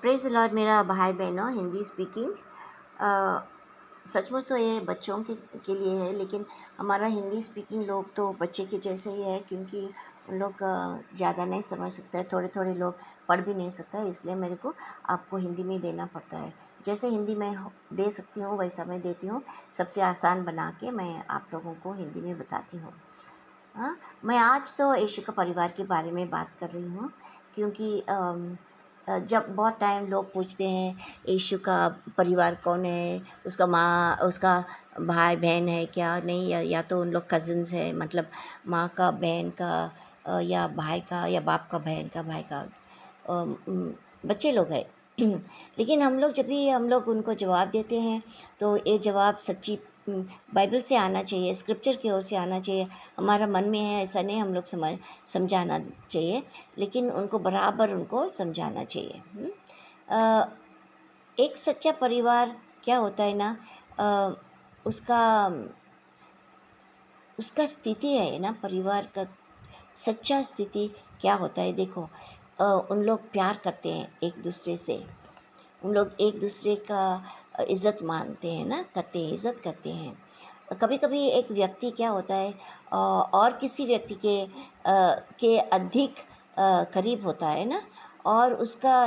Praise the Lord मेरा भाई बहनों, हिंदी स्पीकिंग। सचमुच तो ये बच्चों के लिए है, लेकिन हमारा हिंदी स्पीकिंग लोग तो बच्चे के जैसे ही है, क्योंकि उन लोग ज़्यादा नहीं समझ सकते हैं, थोड़े थोड़े लोग पढ़ भी नहीं सकता है, इसलिए मेरे को आपको हिंदी में देना पड़ता है। जैसे हिंदी में दे सकती हूँ वैसा मैं देती हूँ, सबसे आसान बना के मैं आप लोगों को हिंदी में बताती हूँ। हाँ, मैं आज तो यीशु का परिवार के बारे में बात कर रही हूँ, क्योंकि जब बहुत टाइम लोग पूछते हैं यीशु का परिवार कौन है, उसका माँ उसका भाई बहन है क्या नहीं, या तो उन लोग कज़िन्स है, मतलब माँ का बहन का या भाई का या बाप का बहन का भाई का बच्चे लोग हैं। लेकिन हम लोग उनको जवाब देते हैं, तो ये जवाब सच्ची बाइबल से आना चाहिए, स्क्रिप्चर की ओर से आना चाहिए। हमारा मन में है ऐसा नहीं हम लोग समझाना चाहिए, लेकिन उनको बराबर उनको समझाना चाहिए। अ, एक सच्चा परिवार क्या होता है ना, अ, उसका उसका स्थिति है ना, परिवार का सच्चा स्थिति क्या होता है। देखो, उन लोग प्यार करते हैं एक दूसरे से, उन लोग एक दूसरे का इज़्ज़त मानते हैं ना, करते हैं, इज़्ज़त करते हैं। कभी कभी एक व्यक्ति क्या होता है, और किसी व्यक्ति के अधिक करीब होता है ना, और उसका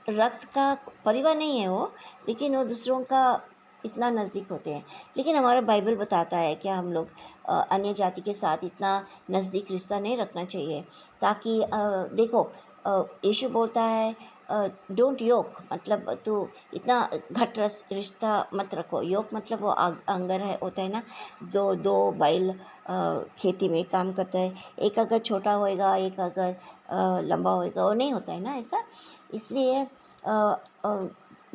रक्त का परिवार नहीं है वो, लेकिन वो दूसरों का इतना नज़दीक होते हैं। लेकिन हमारा बाइबल बताता है कि हम लोग अन्य जाति के साथ इतना नज़दीक रिश्ता नहीं रखना चाहिए, ताकि देखो, यीशु बोलता है डोंट योक, मतलब तू इतना घट रिश्ता मत रखो। योक मतलब वो आंगर है, होता है ना, दो दो बैल खेती में काम करता है, एक अगर छोटा होएगा एक अगर लंबा होएगा, वो नहीं होता है ना ऐसा। इसलिए अ, अ,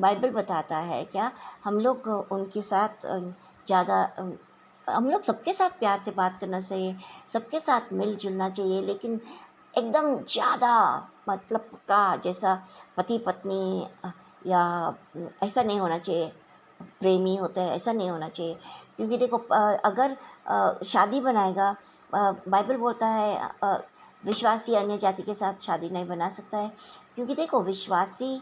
बाइबल बताता है क्या, हम लोग उनके साथ ज़्यादा हम लोग सबके साथ प्यार से बात करना चाहिए, सबके साथ मिलजुलना चाहिए, लेकिन एकदम ज़्यादा मतलब पक्का जैसा पति पत्नी या ऐसा नहीं होना चाहिए, प्रेमी होता है ऐसा नहीं होना चाहिए। क्योंकि देखो, अगर शादी बनाएगा, बाइबल बोलता है विश्वासी अन्य जाति के साथ शादी नहीं बना सकता है, क्योंकि देखो विश्वासी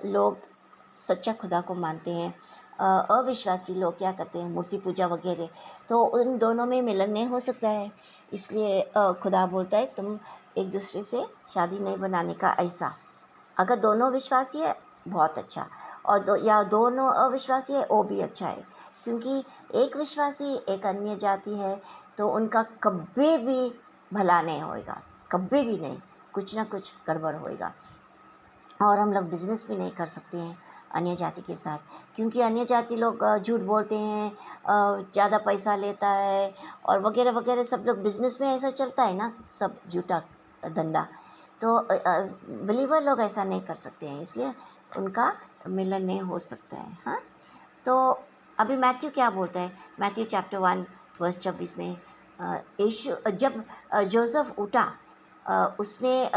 लोग सच्चा खुदा को मानते हैं, अविश्वासी लोग क्या करते हैं, मूर्ति पूजा वगैरह, तो उन दोनों में मिलन नहीं हो सकता है। इसलिए खुदा बोलता है तुम एक दूसरे से शादी नहीं बनाने का। ऐसा अगर दोनों विश्वासी है बहुत अच्छा, और या दोनों अविश्वासी है वो भी अच्छा है, क्योंकि एक विश्वासी एक अन्य जाति है तो उनका कभी भी भला नहीं होएगा, कभी भी नहीं, कुछ ना कुछ गड़बड़ होएगा। और हम लोग बिज़नेस भी नहीं कर सकते हैं अन्य जाति के साथ, क्योंकि अन्य जाति लोग झूठ बोलते हैं, ज़्यादा पैसा लेता है और वगैरह वगैरह, सब लोग बिज़नेस में ऐसा चलता है ना, सब झूठा धंधा। तो बिलीवर लोग ऐसा नहीं कर सकते हैं, इसलिए उनका मिलन नहीं हो सकता है। हाँ, तो अभी मैथ्यू क्या बोलता है, मैथ्यू चैप्टर 1 वर्स 26 में, यीशु जब जोसेफ उठा, उसने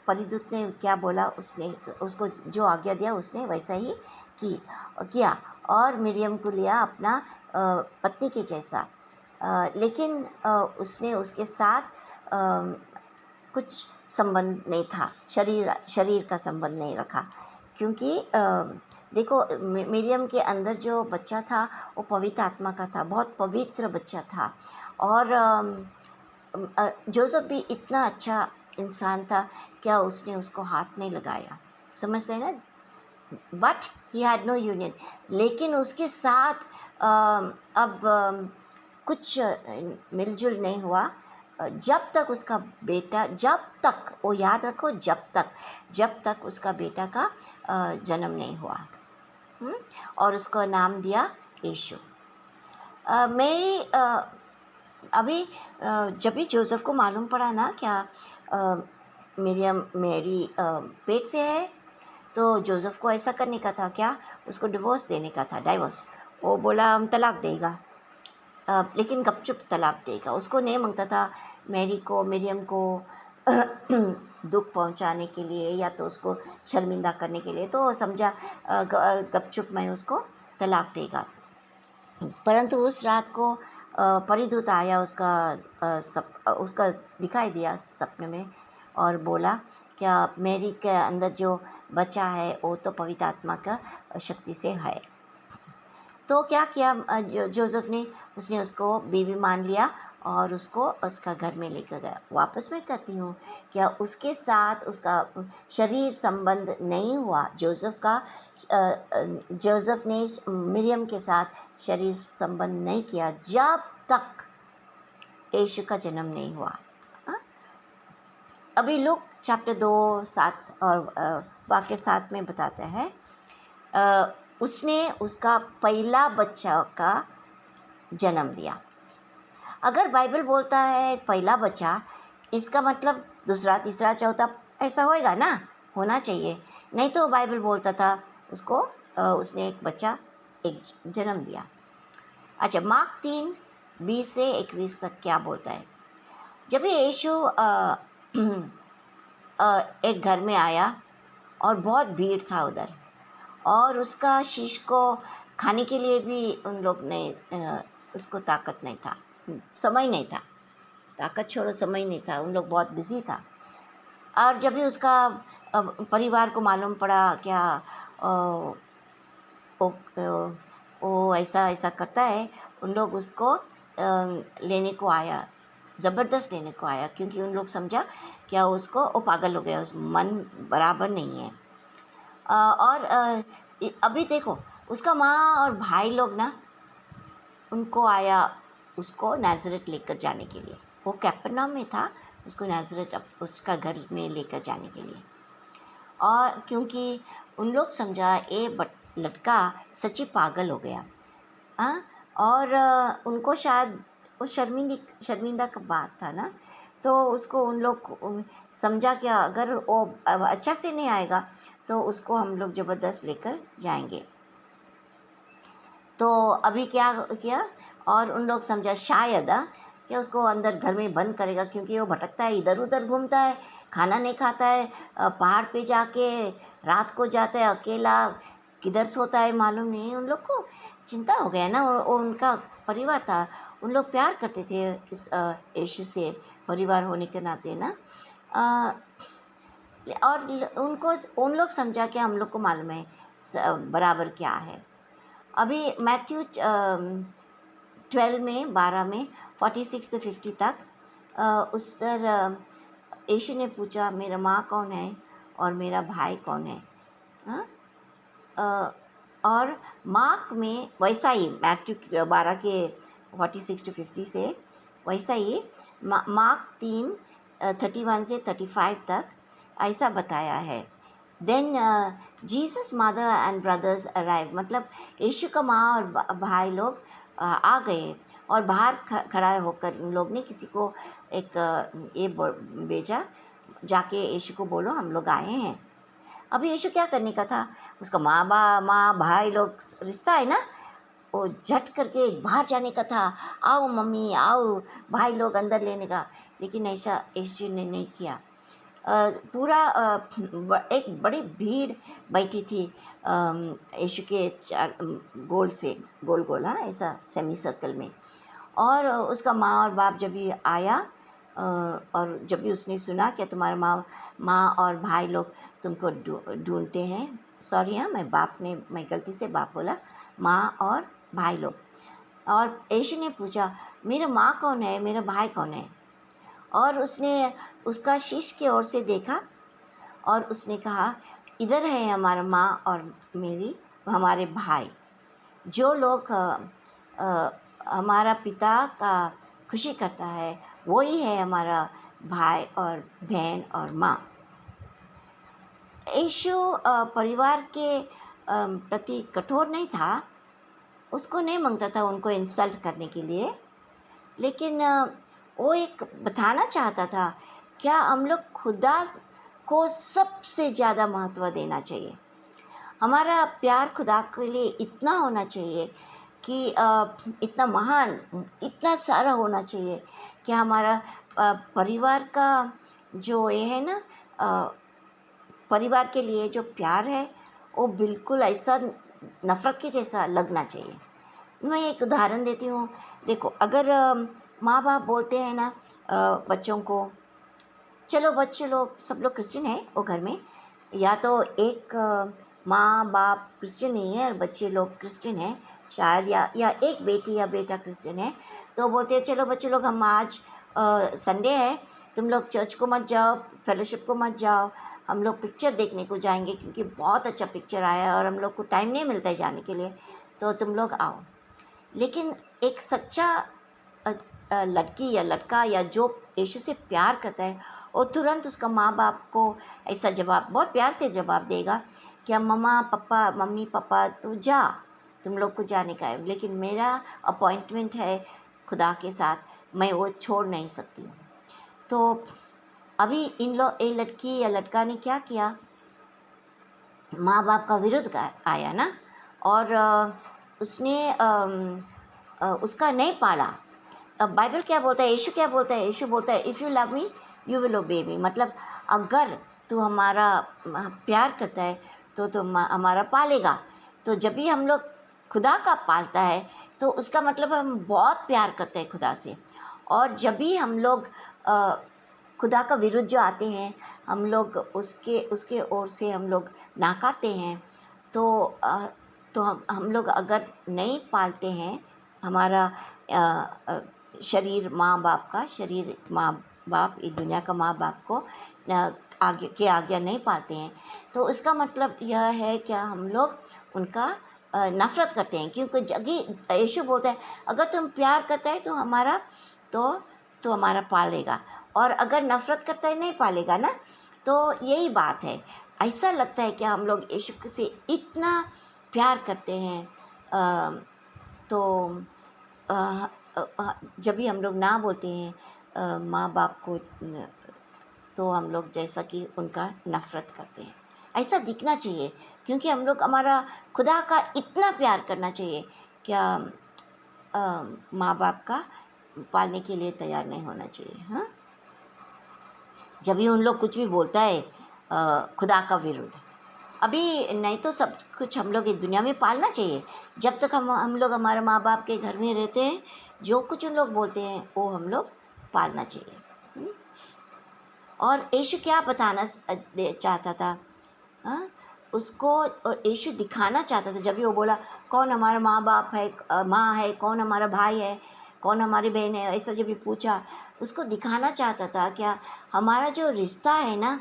परिदूत ने क्या बोला, उसने उसको जो आज्ञा दिया उसने वैसा ही किया, और मिरियम को लिया अपना पत्नी के जैसा। लेकिन उसने उसके साथ कुछ संबंध नहीं था, शरीर का संबंध नहीं रखा, क्योंकि देखो मिरियम के अंदर जो बच्चा था वो पवित्र आत्मा का था, बहुत पवित्र बच्चा था। और जोसेफ भी इतना अच्छा इंसान था, क्या उसने उसको हाथ नहीं लगाया, समझते हैं ना, but he had no union. लेकिन उसके साथ अब कुछ मिलजुल नहीं हुआ, जब तक उसका बेटा, जब तक वो याद रखो, जब तक उसका बेटा का जन्म नहीं हुआ। और उसको नाम दिया यीशु। मेरी अभी जब भी जोसेफ को मालूम पड़ा ना क्या मिरियम मेरी पेट से है, तो जोसेफ को ऐसा करने का था क्या, उसको डिवोर्स देने का था, डाइवोर्स। वो बोला हम तलाक देगा, लेकिन गपचुप तलाक देगा, उसको नहीं मांगता था मैरी को, मिरियम को दुख पहुंचाने के लिए या तो उसको शर्मिंदा करने के लिए, तो समझा गपचुप मैं उसको तलाक देगा। परंतु उस रात को परिदूत आया, उसका दिखाई दिया सपने में, और बोला क्या मेरी के अंदर जो बच्चा है वो तो पवित्र आत्मा का शक्ति से है। तो क्या किया जोसेफ ने, उसने उसको बीवी मान लिया और उसको उसका घर में लेकर गया। वापस मैं कहती हूँ, क्या उसके साथ उसका शरीर संबंध नहीं हुआ जोसेफ का? जोसेफ ने मिरियम के साथ शरीर संबंध नहीं किया जब तक यीशु का जन्म नहीं हुआ। हाँ? अभी लूक चैप्टर 2:7 और वाक्य 7 में बताते हैं, उसने उसका पहला बच्चा का जन्म दिया। अगर बाइबल बोलता है पहला बच्चा, इसका मतलब दूसरा, तीसरा, चौथा ऐसा होएगा ना, होना चाहिए। नहीं तो बाइबल बोलता था उसको उसने एक बच्चा एक जन्म दिया। अच्छा, मार्क 3:20 से 21 तक क्या बोलता है? जब यीशु एक घर में आया और बहुत भीड़ था उधर, और उसका शिष्य को खाने के लिए भी उन लोग ने उसको ताकत नहीं था, समय नहीं था, ताकत छोड़ो समय नहीं था, उन लोग बहुत बिजी था। और जब भी उसका परिवार को मालूम पड़ा क्या वो ऐसा ऐसा करता है, उन लोग उसको लेने को आया, ज़बरदस्त लेने को आया, क्योंकि उन लोग समझा क्या उसको वो पागल हो गया, उस मन बराबर नहीं है। और अभी देखो उसका माँ और भाई लोग ना उनको आया उसको नाज़रेत लेकर जाने के लिए। वो कफरनहूम में था, उसको नाज़रेत उसका घर में लेकर जाने के लिए। और क्योंकि उन लोग समझा ये लड़का सच्ची पागल हो गया। हाँ, और उनको शायद वो शर्मिंदा का बात था ना, तो उसको उन लोग समझा कि अगर वो अच्छा से नहीं आएगा तो उसको हम लोग ज़बरदस्त लेकर जाएंगे। तो अभी क्या किया, और उन लोग समझा शायद कि उसको अंदर घर में बंद करेगा, क्योंकि वो भटकता है, इधर उधर घूमता है, खाना नहीं खाता है, पहाड़ पे जाके रात को जाता है अकेला, किधर सोता है मालूम नहीं। उन लोग को चिंता हो गया ना, वो उनका परिवार था, उन लोग प्यार करते थे इस यीशु से, परिवार होने के नाते ना। और उनको उन लोग समझा कि हम लोग को मालूम है बराबर क्या है। अभी मैथ्यू 12 में 12 में 46 से 50 तक उस पर यीशु ने पूछा मेरा माँ कौन है और मेरा भाई कौन है। हाँ? और मार्क में वैसा ही, मैथ्यू 12 के 46 to 50 से वैसा ही मार्क 3:31 से 35 तक ऐसा बताया है। Then Jesus mother and brothers arrive, मतलब यीशु का माँ और भाई लोग आ गए, और बाहर खड़ा होकर उन लोग ने किसी को एक ये भेजा, जाके यीशु को बोलो हम लोग आए हैं। अभी यीशु क्या करने का था, उसका माँ भाई लोग रिश्ता है ना, वो झट करके बाहर जाने का था, आओ मम्मी आओ भाई लोग अंदर लेने का, लेकिन ऐसा यीशु ने नहीं किया। पूरा एक बड़ी भीड़ बैठी थी यीशु के चार गोल गोल, हाँ ऐसा सेमी सर्कल में। और उसका माँ और बाप जब भी आया और जब भी उसने सुना कि तुम्हारा माँ और भाई लोग तुमको ढूंढते हैं, सॉरी हाँ मैं गलती से बाप बोला, माँ और भाई लोग। और यीशु ने पूछा मेरा माँ कौन है, मेरा भाई कौन है? और उसने उसका शिष्य की ओर से देखा और उसने कहा इधर है हमारा माँ और हमारे भाई, जो लोग हमारा पिता का खुशी करता है वही है हमारा भाई और बहन और माँ। यीशु परिवार के प्रति कठोर नहीं था, उसको नहीं मांगता था उनको इंसल्ट करने के लिए, लेकिन वो एक बताना चाहता था क्या हम लोग खुदा को सबसे ज़्यादा महत्व देना चाहिए। हमारा प्यार खुदा के लिए इतना होना चाहिए कि इतना महान, इतना सारा होना चाहिए कि हमारा परिवार का जो ये है ना, परिवार के लिए जो प्यार है वो बिल्कुल ऐसा नफ़रत के जैसा लगना चाहिए। मैं एक उदाहरण देती हूँ, देखो अगर माँ बाप बोलते हैं ना बच्चों को चलो बच्चे लोग सब लोग क्रिश्चियन हैं वो घर में, या तो एक माँ बाप क्रिश्चियन नहीं है और बच्चे लोग क्रिश्चियन हैं शायद, या एक बेटी या बेटा क्रिश्चियन है, तो बोलते हैं चलो बच्चे लोग हम आज संडे है, तुम लोग चर्च को मत जाओ, फेलोशिप को मत जाओ, हम लोग पिक्चर देखने को जाएंगे क्योंकि बहुत अच्छा पिक्चर आया है और हम लोग को टाइम नहीं मिलता है जाने के लिए, तो तुम लोग आओ। लेकिन एक सच्चा लड़की या लड़का या जो यीशु से प्यार करता है वो तुरंत उसका माँ बाप को ऐसा जवाब, बहुत प्यार से जवाब देगा कि मम्मा पापा मम्मी पापा तू जा, तुम लोग को जाने का है, लेकिन मेरा अपॉइंटमेंट है खुदा के साथ, मैं वो छोड़ नहीं सकती हूँ। तो अभी इन लोग, ये लड़की या लड़का ने क्या किया, माँ बाप का विरुद्ध आया ना, और उसने उसका नहीं पाला। अब बाइबल क्या बोलता है, यीशु क्या बोलता है, यीशु बोलता है if you love me you will obey me, मतलब अगर तू हमारा प्यार करता है तो तुम हमारा पालेगा। तो जब भी हम लोग खुदा का पालता है तो उसका मतलब हम बहुत प्यार करते हैं खुदा से। और जब भी हम लोग खुदा का विरुद्ध जो आते हैं, हम लोग उसके ओर से हम लोग नाकारते हैं, तो तो हम लोग अगर नहीं पालते हैं हमारा शरीर माँ बाप का, शरीर माँ बाप इस दुनिया का माँ बाप को आगे आज्ञा नहीं पालते हैं, तो उसका मतलब यह है क्या हम लोग उनका नफ़रत करते हैं। क्योंकि जगह यीशु बोलता है अगर तुम प्यार करता है तो हमारा पालेगा, और अगर नफ़रत करता है नहीं पालेगा ना। तो यही बात है, ऐसा लगता है कि हम लोग यीशु से इतना प्यार करते हैं, तो जब भी हम लोग ना बोलते हैं माँ बाप को, तो हम लोग जैसा कि उनका नफ़रत करते हैं। ऐसा दिखना चाहिए, क्योंकि हम लोग हमारा खुदा का इतना प्यार करना चाहिए, क्या माँ बाप का पालने के लिए तैयार नहीं होना चाहिए। हाँ, जब भी उन लोग कुछ भी बोलता है खुदा का विरुद्ध, अभी नहीं तो सब कुछ हम लोग इस दुनिया में पालना चाहिए। जब तक हम लोग हमारे माँ बाप के घर में रहते हैं, जो कुछ उन लोग बोलते हैं वो हम लोग पालना चाहिए। और यीशु क्या बताना चाहता था, हाँ, उसको यीशु दिखाना चाहता था। जब भी वो बोला कौन हमारा माँ बाप है, माँ है, कौन हमारा भाई है, कौन हमारी बहन है, ऐसा जब भी पूछा, उसको दिखाना चाहता था क्या हमारा जो रिश्ता है ना,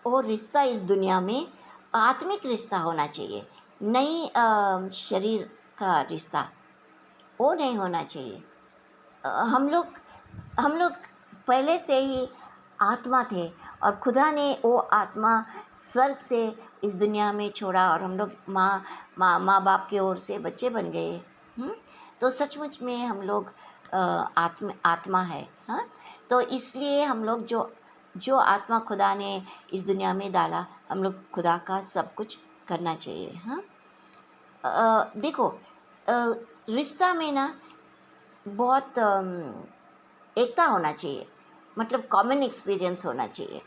वो रिश्ता इस दुनिया में आत्मिक रिश्ता होना चाहिए, नहीं शरीर का रिश्ता, वो नहीं होना चाहिए। हम लोग पहले से ही आत्मा थे और खुदा ने वो आत्मा स्वर्ग से इस दुनिया में छोड़ा, और हम लोग माँ बाप की ओर से बच्चे बन गए। तो सचमुच में हम लोग आत्मा है। हाँ, तो इसलिए हम लोग जो आत्मा खुदा ने इस दुनिया में डाला, हम लोग खुदा का सब कुछ करना चाहिए। हाँ, देखो रिश्ता में ना बहुत एकता होना चाहिए, मतलब कॉमन एक्सपीरियंस होना चाहिए।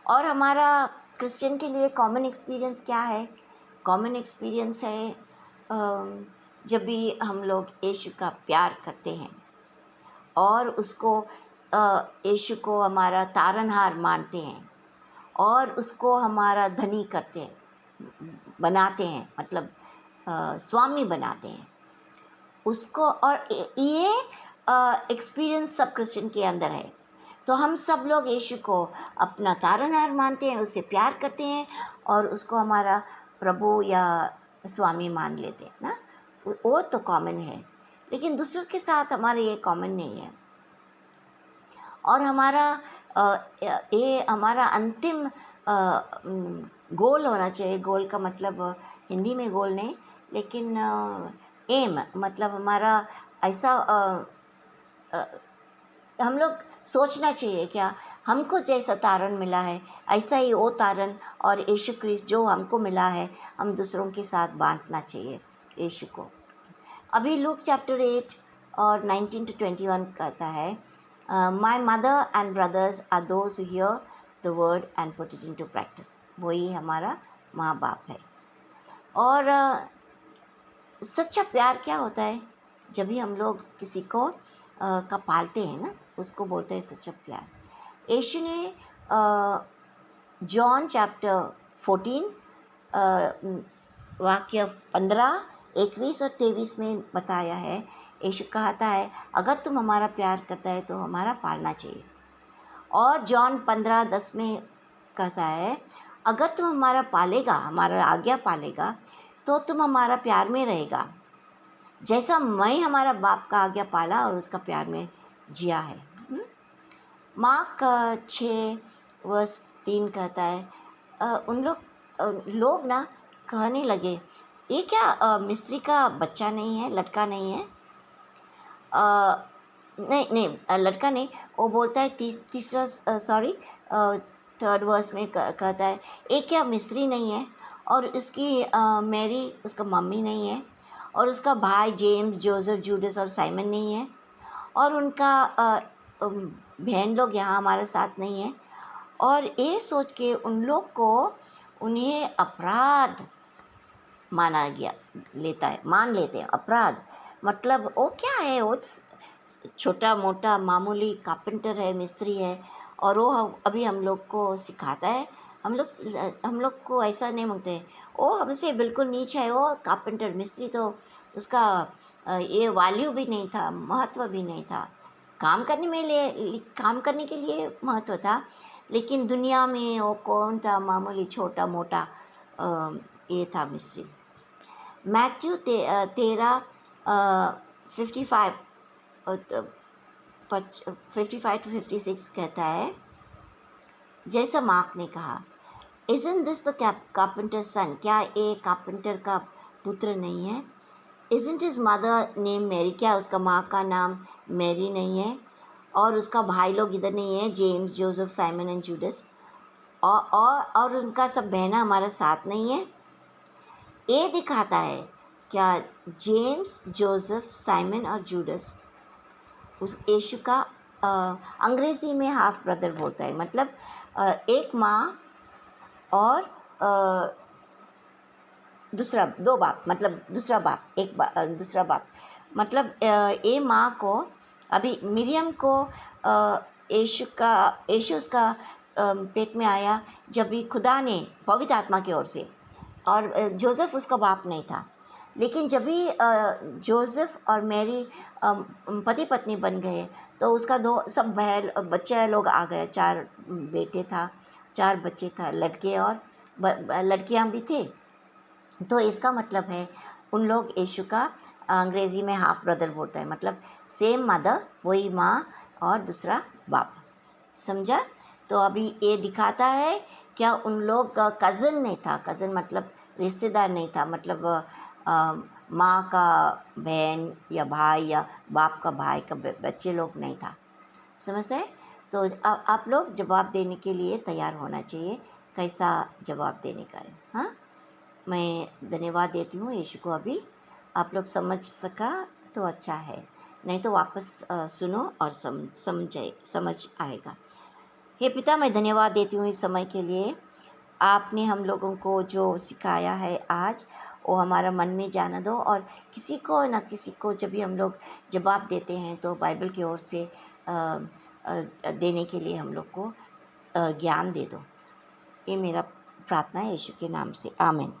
और हमारा क्रिश्चियन के लिए कॉमन एक्सपीरियंस क्या है, कॉमन एक्सपीरियंस है जब भी हम लोग यीशु का प्यार करते हैं और उसको यीशु को हमारा तारनहार मानते हैं और उसको हमारा धनी करते हैं, बनाते हैं, मतलब स्वामी बनाते हैं उसको। और ये एक्सपीरियंस सब क्रिश्चियन के अंदर है। तो हम सब लोग यीशु को अपना तारनहार मानते हैं, उससे प्यार करते हैं और उसको हमारा प्रभु या स्वामी मान लेते हैं ना, वो तो कॉमन है। लेकिन दूसरों के साथ हमारे ये कॉमन नहीं है। और हमारा ये हमारा अंतिम गोल होना चाहिए। गोल का मतलब हिंदी में गोल नहीं, लेकिन एम मतलब हमारा ऐसा हम लोग सोचना चाहिए क्या हमको जैसा तारण मिला है ऐसा ही वो तारण और यीशु क्रिस्ट जो हमको मिला है हम दूसरों के साथ बांटना चाहिए यीशु को। अभी लूक चैप्टर 8 और 19 to 21 कहता है, my mother and brothers are those who hear the word and put it into practice. वही हमारा माँ बाप है। और सच्चा प्यार क्या होता है, जब भी हम लोग किसी को का पालते हैं ना, उसको बोलते हैं सच्चा प्यार। यीशु ने जॉन चैप्टर 14 वाक्य 15, 21 और 23 में बताया है। यीशु कहता है अगर तुम हमारा प्यार करता है तो हमारा पालना चाहिए। और जॉन 15:10 में कहता है अगर तुम हमारा पालेगा, हमारा आज्ञा पालेगा, तो तुम हमारा प्यार में रहेगा, जैसा मैं हमारा बाप का आज्ञा पाला और उसका प्यार में जिया है। मार्क 6:3 कहता है उन लोग ना कहने लगे ये क्या मिस्त्री का बच्चा नहीं है, लड़का नहीं है? नहीं नहीं, लड़का नहीं, वो बोलता है तीसरा सॉरी थर्ड वर्स में कहता है एक क्या मिस्त्री नहीं है, और उसकी मैरी उसका मम्मी नहीं है, और उसका भाई जेम्स, जोसेफ, जूडस और साइमन नहीं है, और उनका बहन लोग यहाँ हमारे साथ नहीं है। और ये सोच के उन लोग को उन्हें अपराध माना गया मान लेते हैं। अपराध मतलब वो क्या है, वो छोटा मोटा मामूली कारपेंटर है, मिस्त्री है, और वो अभी हम लोग को सिखाता है। हम लोग को ऐसा नहीं मांगते, वो हमसे बिल्कुल नीचे है। वो कारपेंटर मिस्त्री तो उसका ये वैल्यू भी नहीं था, महत्व भी नहीं था। काम करने के लिए महत्व था, लेकिन दुनिया में वो कौन था, मामूली छोटा मोटा ये था मिस्त्री। मैथ्यू 13:55 55-56 कहता है जैसा मार्क ने कहा, Isn't this the carpenter's son? क्या ये कारपेंटर का पुत्र नहीं है? Isn't his mother named Mary? क्या उसका माँ का नाम मैरी नहीं है? और उसका भाई लोग इधर नहीं है, James, Joseph, Simon and Judas, और उनका सब बहना हमारे साथ नहीं है? ये दिखाता है क्या जेम्स, जोसेफ, साइमन और जूडस उस यीशु का अंग्रेज़ी में हाफ ब्रदर बोलता है। मतलब एक माँ और दूसरा दो बाप, मतलब दूसरा बाप, दूसरा बाप, मतलब ये माँ को अभी मिरियम को यीशु उसका पेट में आया जब भी खुदा ने पवित्र आत्मा की ओर से, और जोसेफ उसका बाप नहीं था। लेकिन जब भी जोसेफ और मैरी पति पत्नी बन गए तो उसका सब बच्चे लोग आ गए। 4 बेटे था, 4 बच्चे था, लड़के और लड़कियां भी थे। तो इसका मतलब है उन लोग यीशु का अंग्रेज़ी में हाफ ब्रदर बोलता है, मतलब सेम मदर, वही माँ और दूसरा बाप। समझा? तो अभी ये दिखाता है क्या उन लोग का कज़न नहीं था। कज़न मतलब रिश्तेदार नहीं था, मतलब माँ का बहन या भाई या बाप का भाई का बच्चे लोग नहीं था। समझते हैं? तो आप लोग जवाब देने के लिए तैयार होना चाहिए, कैसा जवाब देने का है। हाँ, मैं धन्यवाद देती हूँ यीशु को। अभी आप लोग समझ सका तो अच्छा है, नहीं तो वापस सुनो और समझ आएगा। हे पिता, मैं धन्यवाद देती हूँ इस समय के लिए। आपने हम लोगों को जो सिखाया है आज, वो हमारा मन में जाना दो, और किसी को न किसी को जब भी हम लोग जवाब देते हैं तो बाइबल की ओर से देने के लिए हम लोग को ज्ञान दे दो। ये मेरा प्रार्थना है यीशु के नाम से, आमीन।